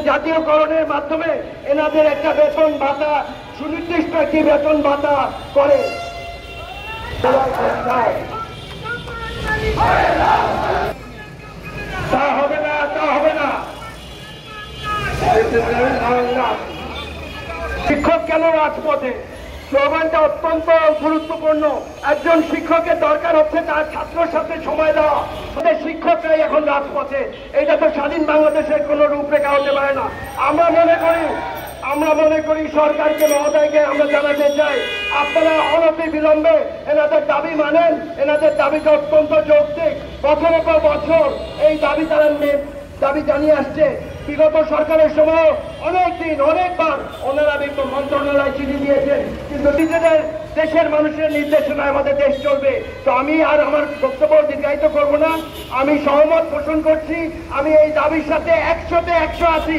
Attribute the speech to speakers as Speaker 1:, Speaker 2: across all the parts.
Speaker 1: জাতীয়করণের মাধ্যমে এনাদের একটা বেতন ভাতা, সুনির্দিষ্ট একটি বেতন ভাতা করে। তা হবে না, তা হবে না। শিক্ষক কেন রাজপথে? স্লোগানটা অত্যন্ত গুরুত্বপূর্ণ। একজন শিক্ষকের দরকার হচ্ছে তার ছাত্রের সাথে সময় দেওয়া। আমাদের শিক্ষকরাই এখন রাজপথে। এটা তো স্বাধীন বাংলাদেশের কোনো রূপরেখা হতে পারে না। আমরা মনে করি সরকারকে, মহোদয়কে আমরা জানাতে চাই, আপনারা অনতি বিলম্বে এনাদের দাবি মানেন। এনাদের দাবিটা অত্যন্ত যৌক্তিক। বছরের পর বছর এই দাবি তারা দাবি জানিয়ে আসছে। বিগত সরকারের সময় অনেকবার ওনারা বিভিন্ন মন্ত্রণালয় চিঠি দিয়েছেন, কিন্তু নিজেদের দেশের মানুষের নির্দেশনায় আমাদের দেশ চলবে। তো আমি আর আমার বক্তব্য দীর্ঘায়িত করব না। আমি সহমত পোষণ করছি। আমি এই দাবির সাথে 100 আছি।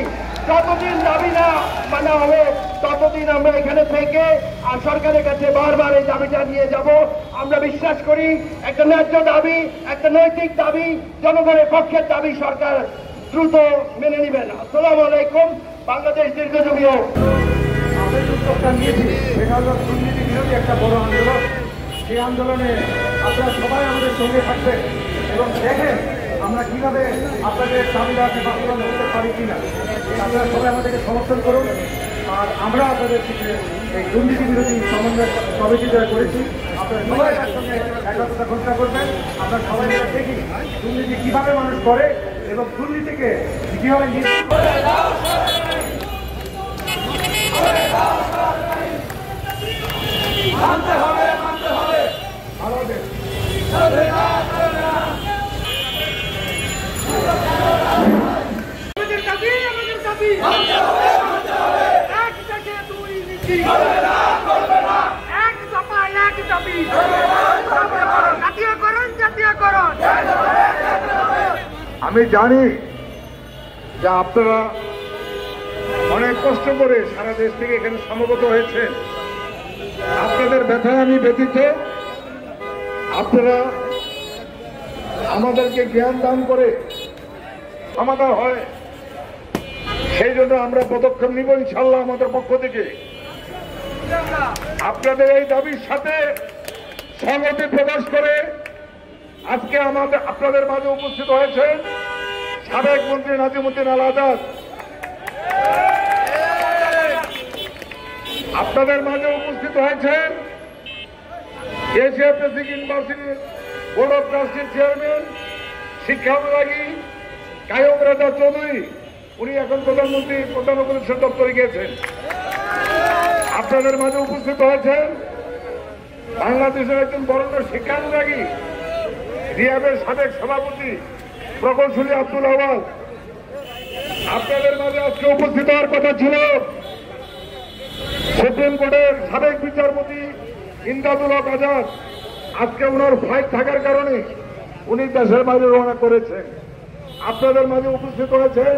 Speaker 1: যতদিন দাবি না মানা হবে ততদিন আমরা এখানে থেকে আর সরকারের কাছে বারবার এই দাবিটা নিয়ে যাব। আমরা বিশ্বাস করি একটা ন্যায্য দাবি, একটা নৈতিক দাবি, জনগণের পক্ষের দাবি সরকার দ্রুত মেনে নেবেন। আসসালামু আলাইকুম। বাংলাদেশ দীর্ঘজীবী হোক।
Speaker 2: দুর্নীতি বিরোধী একটা বড় আন্দোলন। সেই আন্দোলনে আপনারা সবাই আমাদের সঙ্গে থাকবেন এবং দেখেন আমরা কিভাবে আপনাদের দাবিদারকে বাস্তবায়ন করতে পারি কিনা। আপনারা সবাই আমাদেরকে সমর্থন করুন। আর আমরা আপনাদের এই দুর্নীতি বিরোধী সমন্বয় কমিটি যারা করেছি, আপনারা সবাই তার সঙ্গে একতা ঘোষণা করবেন। আমরা সবাই মিলে দেখি দুর্নীতি কিভাবে মানুষ করে এবং দুর্নীতিকে কিভাবে মানতে হবে। আমাদের দাবি এক থেকে দুই নীতি, এক দফায় এক দাবি, জাতীয়করণ।
Speaker 3: আমি জানি যে আপনারা অনেক কষ্ট করে সারা দেশ থেকে এখানে সমবেত হয়েছেন। আপনাদের ব্যথায় আমি ব্যথিত। আপনারা আমাদেরকে জ্ঞান দান করে সমাধান হয়, সেই জন্য আমরা পদক্ষেপ নিব ইনশাল্লাহ আমাদের পক্ষ থেকে। আপনাদের এই দাবির সাথে সংহতি প্রকাশ করে আজকে আপনাদের মাঝে উপস্থিত হয়েছেন সাবেক মন্ত্রী নাজিমুদ্দিন আল আজাদ। আপনাদের মাঝে উপস্থিত হয়েছেন এশিয়া প্যাসিফিক ইউনিভার্সিটির বোর্ড অব ট্রাস্টির চেয়ারম্যান, শিক্ষা বিভাগী কায়ুম রাজা চৌধুরী। উনি এখন প্রধানমন্ত্রী প্রধান উপদেষ্টা দপ্তরে গিয়েছেন। আপনাদের মাঝে উপস্থিত হয়েছেন বাংলাদেশের একজন বরেণ্য শিক্ষা বিভাগী, রিয়াবের সাবেক সভাপতি প্রকৌশলী আব্দুল আওয়াজ। আপনাদের মাঝে আজকে উপস্থিত হওয়ার কথা ছিল সুপ্রিম কোর্টের সাবেক বিচারপতি ইমদাদুল হক আজাদ। আজকে ওনার ফ্লাইট থাকার কারণে উনি দেশের বাইরে রওনা করেছেন। আপনাদের মাঝে উপস্থিত হয়েছেন